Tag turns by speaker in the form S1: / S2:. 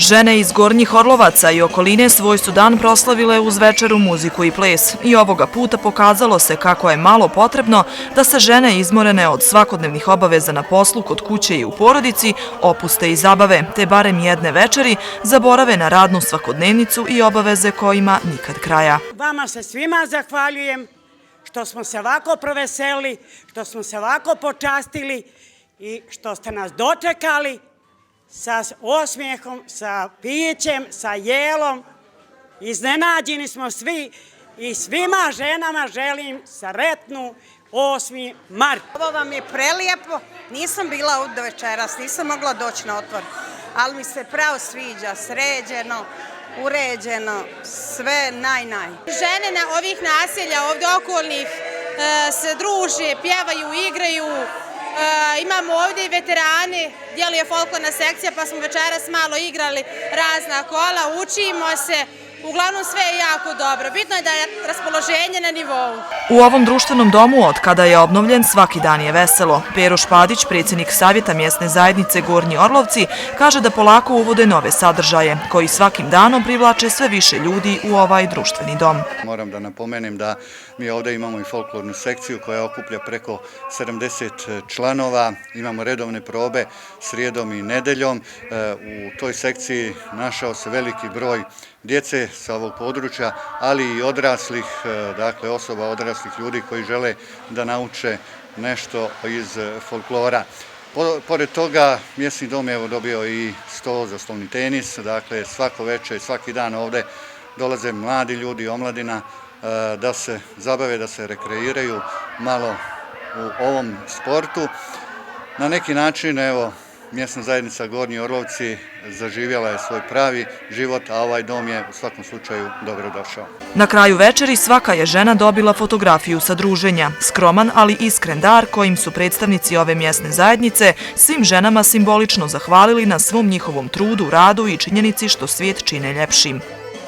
S1: Žene iz Gornjih Orlovaca i okoline svoj su dan proslavile uz večeru, muziku i ples. I ovoga puta pokazalo se kako je malo potrebno da se žene izmorene od svakodnevnih obaveza na poslu, kod kuće i u porodici opuste i zabave, te barem jedne večeri zaborave na radnu svakodnevnicu i obaveze kojima nikad kraja.
S2: Vama se svima zahvaljujem što smo se ovako proveselili, što smo se ovako počastili i što ste nas dočekali sa osmijehom, sa pićem, sa jelom. Iznenađeni smo svi i svima ženama želim sretnu 8. mart.
S3: Ovo vam je prelijepo, nisam bila ovdje večeras, nisam mogla doći na otvor, ali mi se pravo sviđa, sređeno, uređeno, sve naj.
S4: Žene na ovih naselja, ovdje okolnih, se druže, pjevaju, igraju. Imamo ovdje i veterane, djeluje folklorna sekcija, pa smo večeras malo igrali razna kola, učimo se. Uglavnom sve je jako dobro. Bitno je da je raspoloženje na nivou.
S1: U ovom društvenom domu, od kada je obnovljen, svaki dan je veselo. Pero Špadić, predsjednik Savjeta mjesne zajednice Gornji Orlovci, kaže da polako uvode nove sadržaje, koji svakim danom privlače sve više ljudi u ovaj društveni dom.
S5: Moram da napomenem da mi ovdje imamo i folklornu sekciju koja okuplja preko 70 članova. Imamo redovne probe srijedom i nedeljom. U toj sekciji našao se veliki broj djece sa ovog područja, ali i odraslih, dakle osoba odraslih ljudi koji žele da nauče nešto iz folklora. Pored toga, mjesni dom je dobio i sto za stolni tenis, dakle svako večer i svaki dan ovdje dolaze mladi ljudi, omladina, da se zabave, da se rekreiraju malo u ovom sportu. Na neki način, evo, mjesna zajednica Gornji Orlovci zaživjela je svoj pravi život, a ovaj dom je u svakom slučaju dobrodošao.
S1: Na kraju večeri svaka je žena dobila fotografiju sa druženja. Skroman, ali iskren dar kojim su predstavnici ove mjesne zajednice svim ženama simbolično zahvalili na svom njihovom trudu, radu i činjenici što svijet čine ljepšim.